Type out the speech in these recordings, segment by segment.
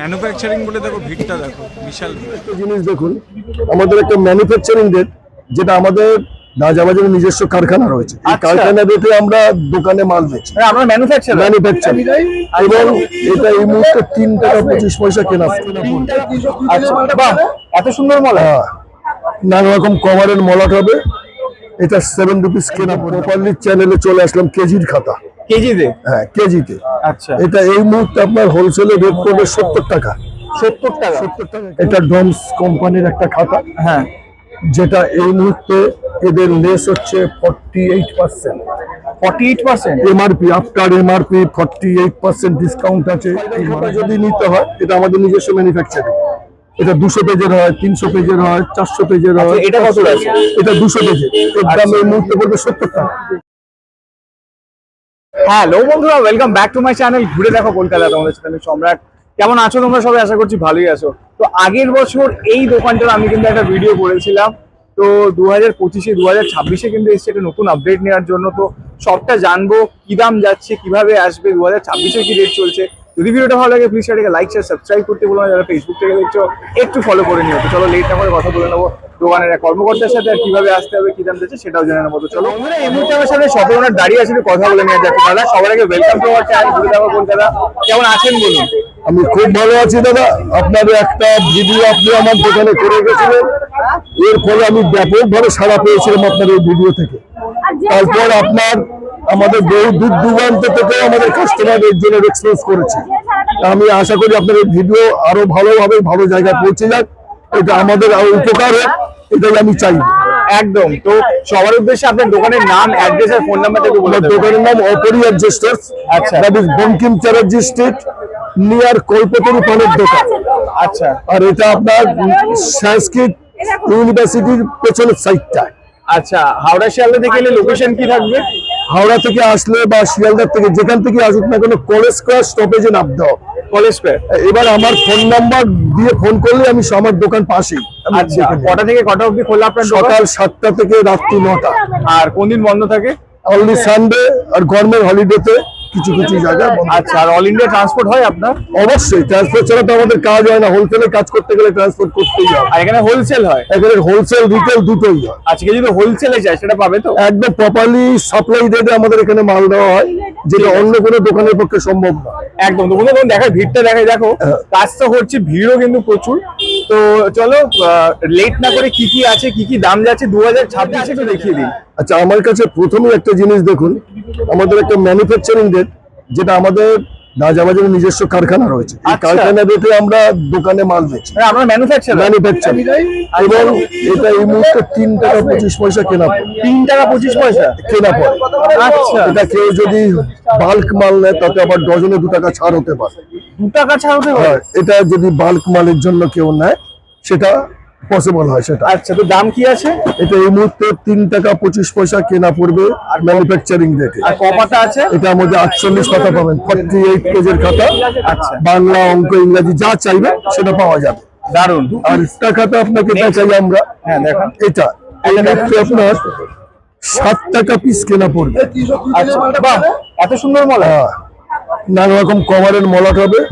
Manufacturing বলে দেখো ভিড়টা দেখো বিশাল একটা জিনিস দেখুন, আমাদের একটা ম্যানুফ্যাকচারিং ডেট যেটা আমাদের নাজাবাজারের নিজস্ব কারখানা রয়েছে। এই কারখানা ডেটে আমরা দোকানে মাল বেচি। আমরা ম্যানুফ্যাকচারিং এবং এটা এই মুহূর্তে 3 টাকা 25 পয়সা কেনা। আচ্ছা, বাহ, এত সুন্দর মলা। নানা রকম কভারের মলাট হবে। এটা 7 রুপিস কেনা। প্রপারলি চ্যানেলে চলে আসলাম কেজির খাতা। কেজিতে? হ্যাঁ, কেজিতে। আচ্ছা, এটা এই মুহূর্তে আপনার হোলসেলে রেট পড়বে 70 টাকা। 70 টাকা? এটা ডমস কোম্পানির একটা খাতা। হ্যাঁ, যেটা এই মুহূর্তে এদের লেস হচ্ছে 48%। 48% এমআরপি, আফটার এমআরপি 48% ডিসকাউন্ট আছে। এই খাতা যদি নিতে হয়, এটা আমাদের নিজস্ব ম্যানুফ্যাকচারিং। এটা 200 পেজের হয়, 300 পেজের হয়, 400 পেজের হয়। এটা কত আছে? এটা 200 পেজের। এর দাম এই মুহূর্তে পড়বে 70 টাকা। হ্যালো বন্ধুরা, welcome back to my channel ঘুরে দেখো কলকাতা। তোমাদের সাথে আমি সম্রাট। কেমন আছো তোমরা সবাই? আশা করছি ভালোই আছো। তো আগের বছর এই দোকানটার আমি কিন্তু একটা ভিডিও করেছিলাম। তো 2025-এ 2026-এ কিন্তু এসছে একটা নতুন আপডেট নেওয়ার জন্য। তো সবটা জানবো, কি দাম যাচ্ছে, কিভাবে আসবে, 2026-এ কি রেট চলছে। যদি ভিডিওটা ভালো লাগে প্লিজ সেটাকে লাইক শেয়ার সাবস্ক্রাইব করতে বলো না। যারা ফেসবুক থেকে দেখছো একটু ফলো করে নিও। তো চলো লেট না করে কথা বলে নেবো দোকানের এক কর্মকর্তার সাথে, আর কিভাবে আসতে হবে, কি দাম যাচ্ছে সেটাও জেনে নেবো। তো চলো বন্ধুরা, এই মুহূর্তে আমার সামনে শপে ওনার দাঁড়িয়ে আছে, কথা বলে নেওয়া যাচ্ছে। দাদা, সবার আগে ওয়েলকাম টু আওয়ার চ্যানেল ঘুরে দেখো কলকাতা। কেমন আছেন বলুন? আমি খুব ভালো আছি দাদা। আপনার একটা ভিডিও আপনি আমার দোকানে করে গেছিলেন, এর ফলে আমি ব্যাপকভাবে সাড়া পেয়েছিলাম আপনার এই ভিডিও থেকে। তারপর আপনার আমাদের বহু দূর দূরান্ত থেকে আমাদের কাস্টমার এর জন্য রেসপন্স করেছে। আমি আশা করি আপনার এই ভিডিও আরো ভালোভাবে ভালো জায়গায় পৌঁছে যাক, এটা আমাদের আরো উপকার হোক, এটাই আমি চাই। একদম। তো সবার উদ্দেশ্যে আপনার দোকানের নাম, অ্যাড্রেস আর ফোন নাম্বার থেকে বলে দেবেন। দোকানের নাম অপরিয়া জেস্টার্স। আচ্ছা, that is Bankim Chatterjee street near Kalpataru পানের দোকান। আচ্ছা, আর এটা আপনার সংস্কৃত ইউনিভার্সিটির পেছনের সাইডটা। আচ্ছা, হাওড়া শিয়ালদা থেকে এলে লোকেশন কি থাকবে? হাওড়া থেকে আসলে বা শিয়ালদার থেকে যেখান থেকে আসুক না কেন, কলেজ স্কয়ার স্টপেজে নামতে হবে। College square. এবার আমার ফোন নাম্বার দিয়ে ফোন করলে আমি আমার দোকান পাশেই। আচ্ছা, কটা থেকে কটা অবধি খোলা আপনার দোকান? সকাল 7টা থেকে রাত্রি 9টা। আর কোন দিন বন্ধ থাকে? অনলি সানডে আর গভর্নমেন্ট হলিডেতে কিছু কিছু জায়গায়। আচ্ছা, আর অল ইন্ডিয়া ট্রান্সপোর্ট হয় আপনার? অবশ্যই, ট্রান্সপোর্ট ছাড়া তো আমাদের কাজ হয় না। হোলসেলে কাজ করতে গেলে ট্রান্সপোর্ট করতেই হবে। আর এখানে হোলসেল হয়? এখানে হোলসেল রিটেল দুটোই হয়। আজকে যদি হোলসেলে যায় সেটা পাবে তো? একদম প্রপারলি সাপ্লাই রেটে আমাদের এখানে মাল দেওয়া হয়, যেটা অন্য কোনো দোকানের পক্ষে সম্ভব না। একদম। তো বন্ধুরা দেখায় ভিড়টা দেখায়, দেখো কাজ তো হচ্ছে, ভিড়ও কিন্তু প্রচুর। তো চলো লেট না করে কি কি আছে, কি কি দাম যাচ্ছে 2026-এ তো দেখিয়ে দিন। আচ্ছা, আমার কাছে প্রথমেই একটা জিনিস দেখুন, আমাদের একটা ম্যানুফ্যাকচারিং ডেট যেটা আমাদের নাজাবাজারের নিজস্ব কারখানা রয়েছে। এই কারখানা ডেটে আমরা দোকানে মাল বেচি। আমরা ম্যানুফ্যাকচারিং এবং এটা এই মুহূর্তে 3 টাকা 25 পয়সা কেনা পড়ে। 3 টাকা 25 পয়সা কেনা পড়ে। আচ্ছা, এটা কেউ যদি বাল্ক মাল নেয় তাতে আবার ডজনে 2 টাকা ছাড় হতে পারে। 2 টাকা ছাড় হতে পারে? এটা যদি বাল্ক মালের জন্য কেউ নেয় সেটা পসিবল হয় সেটা। আচ্ছা, তো দাম কি আছে? এটা এই মুহূর্তে 3 টাকা 25 পয়সা কেনা পড়বে আর ম্যানুফ্যাকচারিং রেটে। আর কপাটা আছে? এটার মধ্যে 48 খাতা পাবেন, 48 পেজের খাতা। আচ্ছা, বাংলা, অঙ্ক, ইংরেজি যা চাইবে সেটা পাওয়া যাবে। দারুন। আর একটা খাতা আপনাকে দেখাই আমরা। হ্যাঁ, দেখুন। এটা এই মুহূর্তে আপনার 7 টাকা পিস কেনা পড়বে। আচ্ছা, বাহ, এত সুন্দর মলা। নানা রকম কভারের মলাট হবে।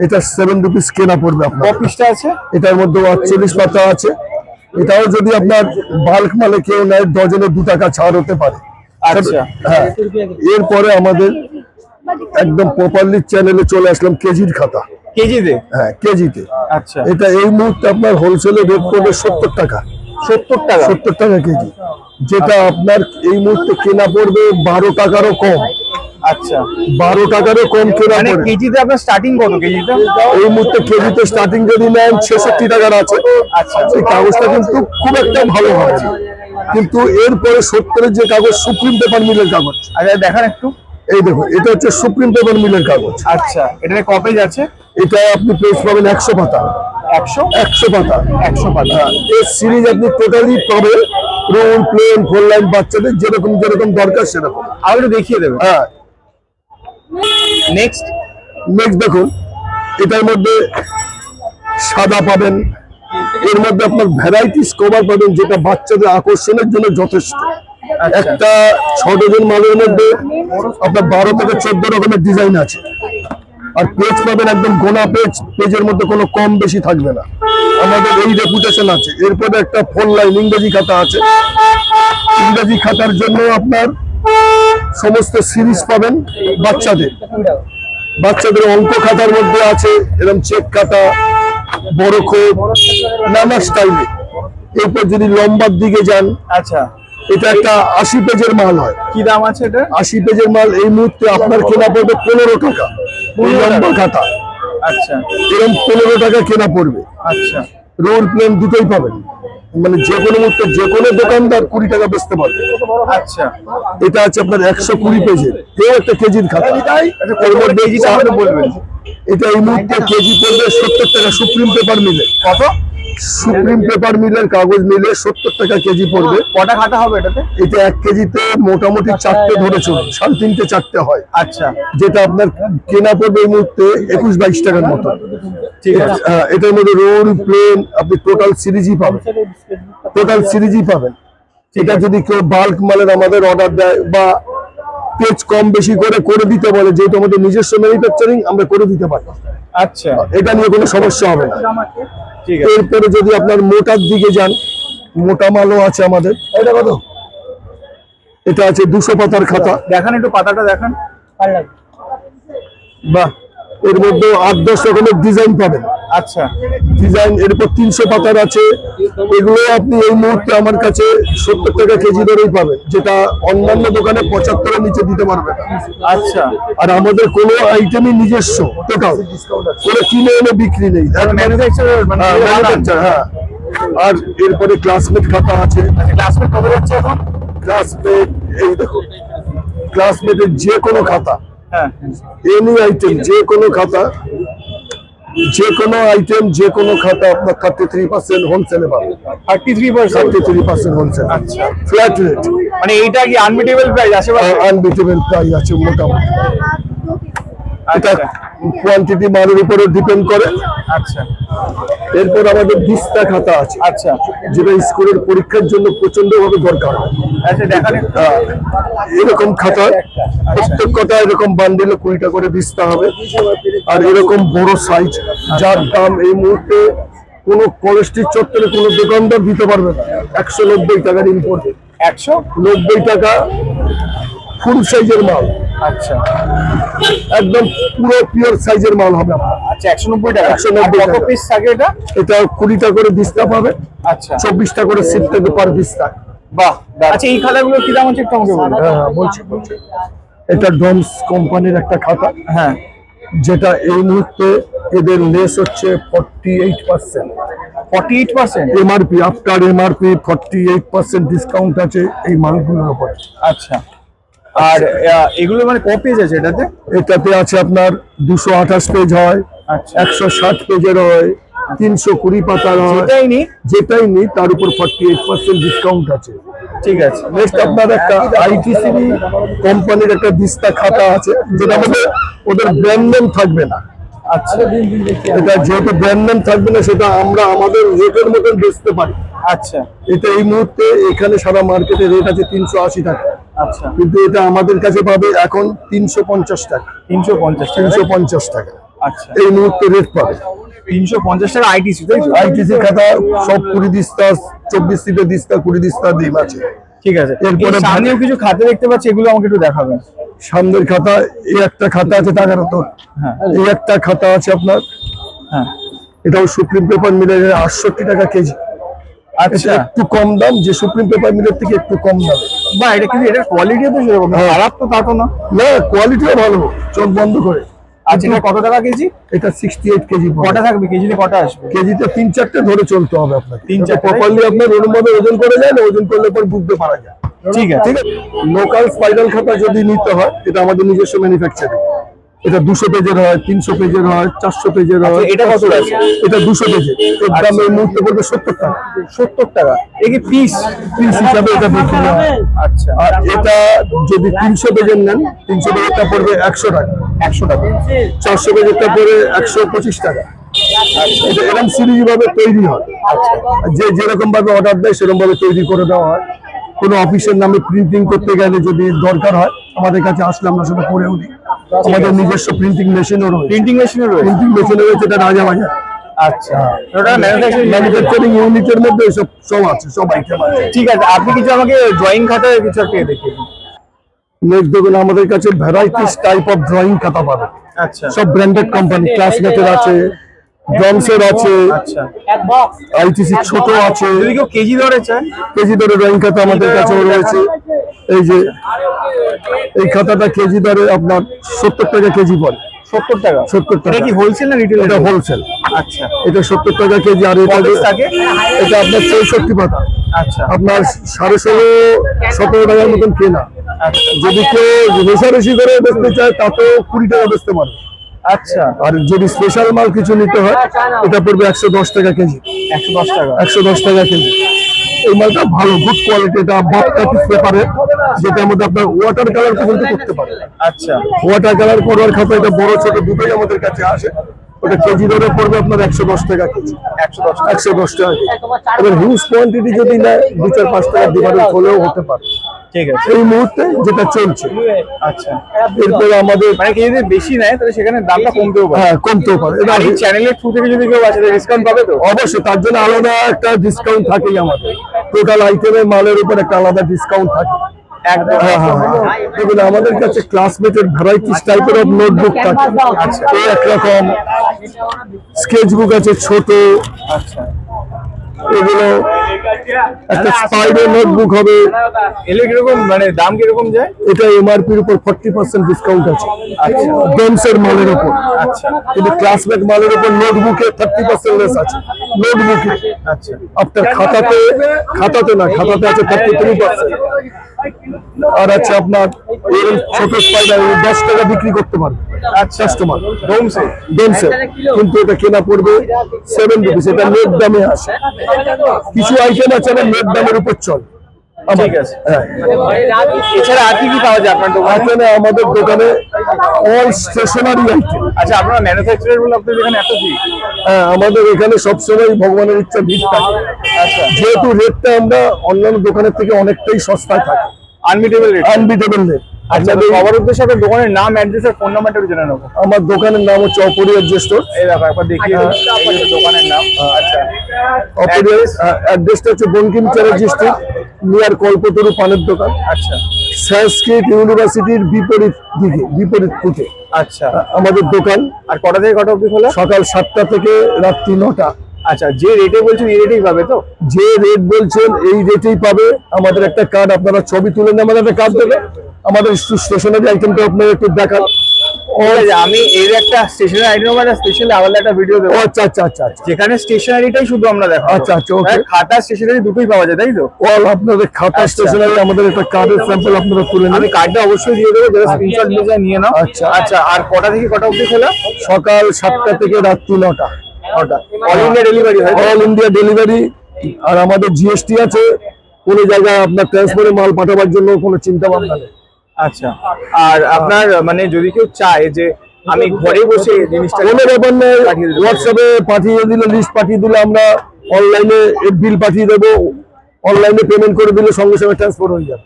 এটা 7 রুপিস কেনা পড়বে আপনার। কত পিসটা আছে? এটার মধ্যে 48 পাতা আছে। এটাও যদি আপনার বাল্ক মালে কেউ নেয় ডজনে 2 টাকা ছাড় হতে পারে। আচ্ছা, হ্যাঁ। এরপরে আমাদের একদম প্রপারলি চ্যানেলে চলে আসলাম কেজির খাতা। কেজিতে? হ্যাঁ, কেজিতে। আচ্ছা, এটা এই মুহূর্তে আপনার হোলসেলে রেট পড়বে 70 টাকা। 70 টাকা? 70 টাকা কেজি, যেটা আপনার এই মুহূর্তে কেনা পড়বে 12 টাকারও কম। আচ্ছা, 12 টাকারও কম কেনা মানে পড়বে। কেজিতে আপনার স্টার্টিং কত? কেজিতে এই মুহূর্তে কেজিতে স্টার্টিং যদি নেন 66 টাকার আছে। আচ্ছা, এই কাগজটা কিন্তু খুব একটা ভালো হবে, কিন্তু এরপরে 70-এর যে কাগজ, সুপ্রিম পেপার মিলের কাগজ। আচ্ছা, দেখান একটু। এই দেখুন, এটা হচ্ছে সুপ্রিম পেপার মিলের কাগজ। আচ্ছা, এটাতে ক পেজ আছে? এটা আপনি পেজ পাবেন 100 পাতা। 100 পাতা। 100 পাতা। এই সিরিজ আপনি টোটালি পাবেন, রুল, প্লেন, 4 লাইন, বাচ্চাদের যেরকম যেরকম দরকার সেরকম। আর একটু দেখিয়ে দেবেন। হ্যাঁ, নেক্সট দেখুন, এটার মধ্যে সাদা পাবেন। এর মধ্যে আপনার ভ্যারাইটিস কভার পাবেন, যেটা বাচ্চাদের আকর্ষণের জন্য যথেষ্ট। একটা 6 ডজন মালের মধ্যে আপনার 12 থেকে 14 রকমের ডিজাইন আছে। আর পেজ পাবেন একদম গোনা পেজ, পেজের মধ্যে কোনো কম বেশি থাকবে না, আমাদের এই রেপুটেশন আছে। এরপরে একটা 4 লাইন ইংরেজি খাতা আছে, ইংরেজি খাতার জন্য আপনার সমস্ত সিরিজ পাবেন। বাচ্চাদের অঙ্ক খাতার মধ্যে আছে এরকম চেক খাতা, বড় খোপ, নানা স্টাইলে। এরপর যদি লম্বার দিকে যান, আচ্ছা এটা একটা 80 পেজের মাল হয়। কি দাম আছে এটা? 80 পেজের মাল এই মুহূর্তে আপনার কেনা পড়বে 15 টাকা। এই লম্বা খাতা আচ্ছা এরকম 15 টাকা কেনা পড়বে। আচ্ছা রোল প্লেন দুটোই পাবেন, মানে যে কোনো মুহূর্তে যে কোনো দোকানদার 20 টাকা বেচতে পারবে। আচ্ছা এটা আছে আপনার 120 পেজের, এও একটা কেজির খাতা। এর মধ্যে কেজিটা আমাকে বলবেন। এটা এই মুহূর্তে কেজি পড়বে 70 টাকা সুপ্রিম পেপার মিলে। কত? সুপ্রিম পেপার মিলের কাগজ মিলে 70 টাকা কেজি পড়বে। কটা খাতা হবে এটাতে? এটা 1 কেজিতে মোটামুটি 4টে ধরে চলুন, 3.5 4টে হয়। আচ্ছা যেটা আপনার কেনা পড়বে এই মুহূর্তে 21-22 টাকার মতো। ঠিক আছে। এটার মধ্যে রোল প্লেন আপনি টোটাল সিরিজই পাবেন, টোটাল সিরিজই পাবেন। এটা যদি কেউ বাল্ক মালের আমাদের অর্ডার দেয় বা পেজ কম বেশি করে দিতে বলে, যেহেতু আমাদের নিজস্ব ম্যানুফ্যাকচারিং, আমরা করে দিতে পারি। আচ্ছা এটা নিয়ে কোনো সমস্যা হবে না। ঠিক আছে। এরপরে যদি আপনার মোটার দিকে যান, মোটা মালও আছে আমাদের। এটা কত? এটা আছে 200 পাতার খাতা। দেখান একটু পাতাটা দেখান। বাহ, এর মধ্যে 8-10 রকমের ডিজাইন পাবেন। আচ্ছা ডিজাইন এরপর 300 পাতার আছে। এগুলো আপনি এই মুহূর্তে আমার কাছে 70 টাকা কেজি ধরেই পাবেন, যেটা অন্যান্য দোকানে 75-এর নিচে দিতে পারবে না। আচ্ছা আর আমাদের কোনো আইটেমই নিজস্ব, টোটাল কোনো কিনে এনে বিক্রি নেই। ম্যানুফ্যাকচারার মানে ম্যানুফ্যাকচার, হ্যাঁ। আর এরপরে ক্লাসমেট খাতা আছে। ক্লাসমেট কবে যাচ্ছে এখন? ক্লাসমেট এই দেখো, ক্লাসমেটের যে কোনো খাতা, হ্যাঁ এনি আইটেম, যে কোনো খাতা, যে কোনো আইটেম, যে কোনো খাতা আপনার 33% হোলসেলে পাবেন। 33%? 33% হোলসেল। আচ্ছা ফ্ল্যাট রেট, মানে এইটা কি আনবিটেবল প্রাইস আশেপাশে? আনবিটেবল প্রাইস আছে মোটামুটি। এটা আচ্ছা কোয়ান্টিটি মালের উপরে ডিপেন্ড করে। আচ্ছা এরপর আমাদের দিস্তা খাতা আছে, আচ্ছা যেটা স্কুলের পরীক্ষার জন্য প্রচন্ড ভাবে দরকার হয়। আচ্ছা দেখান একটু। এরকম খাতা প্রত্যেক কথা এরকম বান্ডিলে 20 টাকা করে দিস্তা হবে। আর এরকম বড় সাইজ, যার দাম এই মুহূর্তে কোনো কলেস্ট্রিট চত্বরে কোনো দোকানদার দিতে পারবে না। 190 টাকার ইম্পোর্ট, 190 টাকা ফুল সাইজের মাল। আচ্ছা একদম পুরো পিওর সাইজের মাল হবে আপনার। আচ্ছা 190 টাকা। 190 কত টাকা। পিস থাকে এটা? এটা 20 টাকা করে দিস্তা পাবে, আচ্ছা 24 টাকা করে সিট থেকে পার দিস্তা। বাহ। আচ্ছা এই খাতাগুলো কি দাম আছে একটু আমাকে বলুন। হ্যাঁ বলছি। এটা ডমস কোম্পানির একটা খাতা, হ্যাঁ যেটা এই মুহূর্তে এদের লেস হচ্ছে 48%। 48%? এমআরপি, আফটার এমআরপি 48% ডিসকাউন্ট আছে এই মালগুলোর উপরে। আচ্ছা আর এগুলো মানে ক পেজ আছে এটাতে? এটাতে আছে আপনার 228 পেজ হয়, আচ্ছা 160 পেজের হয়, 320 পাতার হয়। যেটাই নি তার উপর 48% ডিসকাউন্ট আছে। ঠিক আছে। নেক্সট আপনার একটা আইটিসি কোম্পানির একটা দিস্তা খাতা আছে, যেটা আমাদের ওদের ব্র্যান্ড নেম থাকবে না। আচ্ছা এটা যেহেতু ব্র্যান্ড নেম থাকবে না, সেটা আমরা আমাদের রেটের মতন বেচতে পারি। আচ্ছা এটা এই মুহূর্তে এখানে সারা মার্কেটে রেট আছে 380 টাকা, আচ্ছা কিন্তু এটা আমাদের কাছে পাবে এখন 350 টাকা। 350 টাকা? আচ্ছা এই মুহূর্তে রেট পাবে 350 টাকা আইটিসি, তাই তো? আইটিসি খাতা সব 20 দিস্তা, 24 সিটের দিস্তা, 20 দিস্তা ডিম আছে। ঠিক আছে। এরপরে সামনেও কিছু খাতা দেখতে পাচ্ছি, এগুলো আমাকে একটু দেখাবেন। সামনের খাতা এই একটা খাতা আছে টাকার তো, হ্যাঁ এই একটা খাতা আছে আপনার, হ্যাঁ এটাও সুপ্রিম পেপার মিলের 68 টাকা কেজি। আচ্ছা একটু কম দাম, যে সুপ্রিম পেপার মিলের থেকে একটু কম দামে। বা এটা কিন্তু এটার কোয়ালিটিও তো সেরকম খারাপ তো তা তো না? না, কোয়ালিটিও ভালো, চোখ বন্ধ করে। আচ্ছা এটা কত টাকা কেজি? এটা 68 কেজি। কটা থাকবে কেজিতে, কটা আসবে? কেজিতে 3-4টে ধরে চলতে হবে আপনাকে। 3-4টে প্রপারলি আপনার ওরকমভাবে ওজন করে যায় না, ওজন করলে পর বুঝতে পারা যায়। ঠিক আছে। ঠিক আছে। লোকাল স্পাইরাল খাতা যদি নিতে হয়, এটা আমাদের নিজস্ব ম্যানুফ্যাকচারিং। এটা 200 পেজের হয়, 300 পেজের হয়, 400 পেজের হয়। এটা কত আছে? এটা 200 পেজের। এর দাম এই মুহূর্তে পড়বে 70 টাকা। 70 টাকা? এই কি পিস হিসাবে এটা বিক্রি হয়। আচ্ছা আর এটা যদি 300 পেজের নেন, 300 পেজেরটা পড়বে 100 টাকা। 100 টাকা? 400 পেজেরটা পড়বে 125 টাকা। এটা এরকম সিরিজ ভাবে তৈরি হয়। যে যেরকম ভাবে অর্ডার দেয় সেরকম ভাবে তৈরি করে দেওয়া হয়। কোনো অফিসের নামে প্রিন্টিং করতে গেলে যদি দরকার হয়, আমাদের কাছে আসলে আমরা সেটা করেও দিই। আমাদের নিজস্ব প্রিন্টিং মেশিনও রয়েছে। প্রিন্টিং মেশিনও রয়েছে। প্রিন্টিং মেশিন রয়েছে, এটা রাজাবাজার। আচ্ছা, ওটা ম্যানুফ্যাকচারিং ইউনিটের মধ্যে সব আছে, সব আইটেম আছে। ঠিক আছে, আপনি কিছু আমাকে ড্রয়িং খাতায় কিছু একটা দেখিয়ে দিন। নেক্সট দেখুন, আমাদের কাছে ভ্যারাইটিস টাইপ অফ ড্রয়িং খাতা পাবেন। আচ্ছা, সব ব্র্যান্ডেড কোম্পানি, ক্লাসমেটের আছে, ড্রমসের আছে, আচ্ছা, আইটিসি ছোট আছে। যদি কেউ কেজি দরে চায়, কেজি দরে ড্রয়িং খাতা আমাদের কাছেও রয়েছে। এই যে এই খাতাটা কেজি দরে আপনার 70 টাকা কেজি পড়ে। 70 টাকা? 70 টাকা। এটা কি হোলসেল না রিটেল? এটা হোলসেল। আচ্ছা, এটা 70 টাকা কেজি। আর এটা এটা আপনার 64 পাতা। আচ্ছা, আপনার 16.5-17 টাকার মতন কেনা। আচ্ছা, যদি কেউ রেশারেশি করে বেচতে চায় তাতেও 20 টাকা বেচতে পারে। আচ্ছা, আর যদি স্পেশাল মাল কিছু নিতে হয় এটা পড়বে 110 টাকা কেজি। 110 টাকা? 110 টাকা কেজি। এই মালটা ভালো, গুড কোয়ালিটি। এটা বাথ পেপারে, যেটার মধ্যে আপনার ওয়াটার কালার পর্যন্ত করতে পারে। আচ্ছা, ওয়াটার কালার করবার খাতা এটা বড় ছোট দুটোই আমাদের কাছে আসে। ওটা কেজি দরে পড়বে আপনার 110 টাকা কেজি। 110 টাকা কেজি। এবার হিউজ কোয়ান্টিটি যদি নেয় 2-4-5 টাকা ডিফারেন্স হলেও হতে পারে। ঠিক আছে, এই মুহূর্তে যেটা চলছে। আচ্ছা, এরপরে আমাদের মানে কেউ যদি বেশি নেয় তাহলে সেখানে দামটা কমতেও পারে। হ্যাঁ, কমতেও পারে। আর এই চ্যানেলের থ্রু থেকে যদি কেউ আসে ডিসকাউন্ট পাবে তো? অবশ্যই, তার জন্য আলাদা একটা ডিসকাউন্ট থাকেই আমাদের। টোটাল আইটেমের মালের উপর একটা আলাদা ডিসকাউন্ট থাকে। একদম। দেখুন, আমাদের কাছে ক্লাসমেটের ভ্যারাইটিস টাইপের অফ নোটবুক থাকে। আচ্ছা, এই একরকম স্কেচ বুক আছে ছোট। আচ্ছা, এগুলো একটা স্পাইডার নোটবুক হবে। এলে কিরকম, মানে দাম কিরকম যায়? এটা এমআরপির উপর 40% ডিসকাউন্ট আছে। আচ্ছা, ডোমসের মালের উপর। আচ্ছা, কিন্তু ক্লাসমেট মালের উপর নোটবুকে 30% লেস আছে। নোটবুকে আচ্ছা, আপনার খাতাতে না, খাতাতে আছে 33%। আর আছে আপনার এরকম ছোট স্পাইডার 10 টাকা বিক্রি করতে পারবে কাস্টমার। ডোমসে? ডোমসে, কিন্তু এটা কেনা পড়বে 7 রুপিস। এটা নেট দামে আসে। কিছু আইটেম আছে না নেট দামের উপর চল। ঠিক আছে। হ্যাঁ, এছাড়া আর কি কি পাওয়া যায় আপনার দোকানে? এখানে আমাদের দোকানে অল স্টেশনারি আইটেম। আচ্ছা, আপনারা ম্যানুফ্যাকচারার বলে আপনাদের এখানে এত কি? হ্যাঁ, আমাদের এখানে সবসময় ভগবানের ইচ্ছা ভিড় থাকে। আচ্ছা, যেহেতু রেটটা আমরা অন্যান্য দোকানের থেকে অনেকটাই সস্তায় থাকে। Unbeatable rate? Unbeatable rate. আচ্ছা, সবার উদ্দেশ্যে আপনার দোকানের নাম, অ্যাড্রেস আর ফোন নাম্বারটা জেনে নেবো। আমার দোকানের নাম হচ্ছে অপরিহার্য স্টোর। এই দেখো একবার দেখিয়ে দিন, এই হচ্ছে দোকানের নাম। আচ্ছা, অ্যাড্রেসটা হচ্ছে বঙ্কিম চ্যাটার্জি স্ট্রিট, নিয়ার কল্পতরু পানের দোকান। আচ্ছা, সংস্কৃত ইউনিভার্সিটির বিপরীত দিকে, বিপরীত দিকে আচ্ছা, আমাদের দোকান। আর কটা থেকে কটা অবধি খোলা? সকাল 7টা থেকে রাত্রি 9টা। আচ্ছা, যে রেটে বলছেন এই রেটেই পাবে তো? যে রেট বলছেন এই রেটেই পাবে। আমাদের একটা কার্ড, আপনারা ছবি তুলে নিয়ে আমাদের একটা কার্ড দেবে। আমাদের স্টেশনারি আইটেমটা আপনারা একটু দেখান। আমি এর একটা স্টেশনারি আইটেম মানে স্পেশালি আলাদা একটা ভিডিও দেবো। আচ্ছা আচ্ছা আচ্ছা আচ্ছা, যেখানে স্টেশনারিটাই শুধু আমরা দেখাবো। আচ্ছা আচ্ছা, ওকে। খাতা স্টেশনারি দুটোই পাওয়া যায় তাই তো? অল আপনাদের খাতা স্টেশনারি আমাদের একটা কার্ডের স্যাম্পল আপনারা তুলে আমি নিন। কার্ডটা অবশ্যই দিয়ে দেবো, যারা স্ক্রিনশট নিয়ে নাও। আচ্ছা। আচ্ছা, আর কটা থেকে কটা অবধি খোলা? সকাল 7টা থেকে রাত্রি 9টা। অল ইন্ডিয়া ডেলিভারি হয়? All India delivery. আর আমাদের জিএসটি আছে। কোনো জায়গায় আপনার ট্রান্সপোর্টে মাল পাঠাবার জন্য কোনো চিন্তা ভাবনা নেই। আচ্ছা, আর আপনার মানে যদি কেউ চায় যে আমি ঘরে বসে জিনিসটা, কোনো ব্যাপার নেই, হোয়াটসঅ্যাপে পাঠিয়ে দিলে, লিস্ট পাঠিয়ে দিলে আমরা অনলাইনে বিল পাঠিয়ে দেবো। অনলাইনে পেমেন্ট করে দিলে সঙ্গে সঙ্গে ট্রান্সপোর্ট হয়ে যাবে।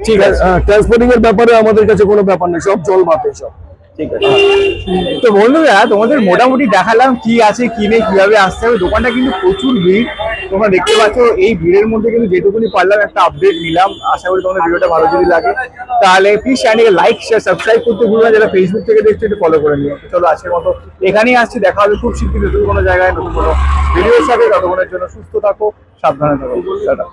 ঠিক আছে? ট্রান্সপোর্টিং এর ব্যাপারে আমাদের কাছে কোনো ব্যাপার নেই, সব জল মাপে সব। ঠিক আছে। তো বন্ধুরা, তোমাদের মোটামুটি দেখালাম কি আছে কি নেই, কিভাবে আসতে হবে। দোকানটা কিন্তু প্রচুর ভিড়, তোমরা দেখতে পাচ্ছ। এই ভিড়ের মধ্যে কিন্তু যেটুকুনি পারলাম একটা আপডেট নিলাম। আশা করি তোমাদের ভিডিওটা ভালো যদি লাগে তাহলে প্লিজ চ্যানেলকে লাইক, শেয়ার, সাবস্ক্রাইব করতে ভুলবে না। যারা ফেসবুক থেকে দেখছো একটু ফলো করে নিও। চলো আজকের মতো এখানেই আসছি, দেখা হবে খুব শীঘ্রই নতুন কোনো জায়গায় নতুন কোনো ভিডিওর সাথে। ততক্ষণের জন্য সুস্থ থাকো, সাবধানে থাকো। টাটা।